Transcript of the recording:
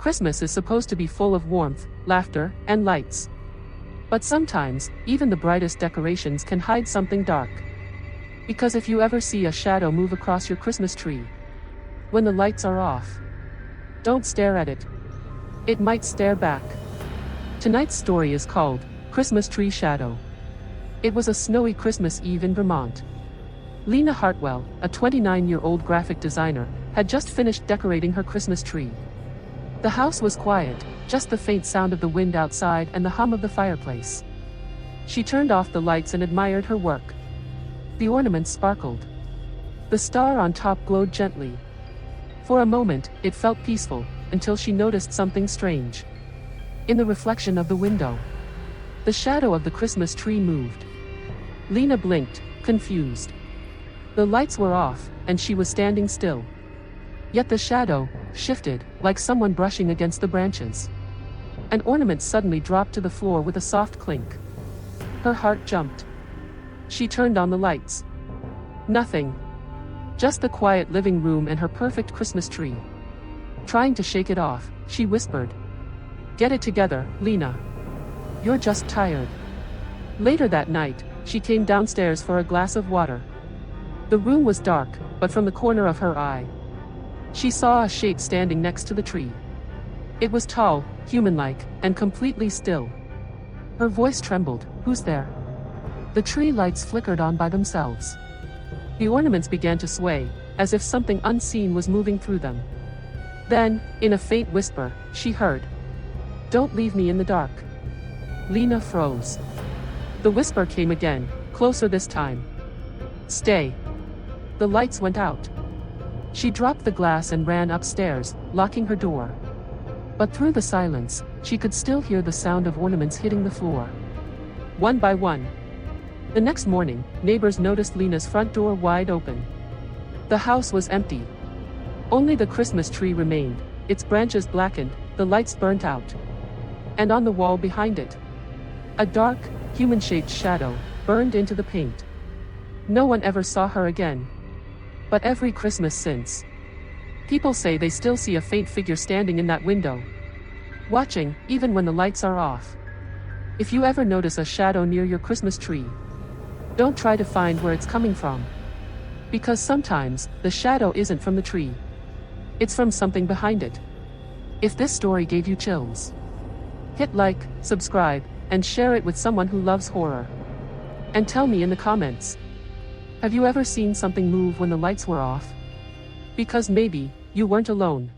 Christmas is supposed to be full of warmth, laughter, and lights. But sometimes, even the brightest decorations can hide something dark. Because if you ever see a shadow move across your Christmas tree, when the lights are off, don't stare at it. It might stare back. Tonight's story is called Christmas Tree Shadow. It was a snowy Christmas Eve in Vermont. Lena Hartwell, a 29-year-old graphic designer, had just finished decorating her Christmas tree. The house was quiet, just the faint sound of the wind outside and the hum of the fireplace. She turned off the lights and admired her work. The ornaments sparkled. The star on top glowed gently. For a moment, it felt peaceful, until she noticed something strange. In the reflection of the window, the shadow of the Christmas tree moved. Lena blinked, confused. The lights were off, and she was standing still. Yet the shadow shifted, like someone brushing against the branches. An ornament suddenly dropped to the floor with a soft clink. Her heart jumped. She turned on the lights. Nothing. Just the quiet living room and her perfect Christmas tree. Trying to shake it off, she whispered, "Get it together, Lena. You're just tired." Later that night, she came downstairs for a glass of water. The room was dark, but from the corner of her eye, she saw a shape standing next to the tree. It was tall, human-like, and completely still. Her voice trembled, "Who's there?" The tree lights flickered on by themselves. The ornaments began to sway, as if something unseen was moving through them. Then, in a faint whisper, she heard, "Don't leave me in the dark." Lena froze. The whisper came again, closer this time. "Stay." The lights went out. She dropped the glass and ran upstairs, locking her door. But through the silence, she could still hear the sound of ornaments hitting the floor. One by one. The next morning, neighbors noticed Lena's front door wide open. The house was empty. Only the Christmas tree remained, its branches blackened, the lights burnt out. And on the wall behind it, a dark, human-shaped shadow burned into the paint. No one ever saw her again. But every Christmas since, people say they still see a faint figure standing in that window, watching, even when the lights are off. If you ever notice a shadow near your Christmas tree, don't try to find where it's coming from. Because sometimes, the shadow isn't from the tree. It's from something behind it. If this story gave you chills, hit like, subscribe, and share it with someone who loves horror. And tell me in the comments, have you ever seen something move when the lights were off? Because maybe, you weren't alone.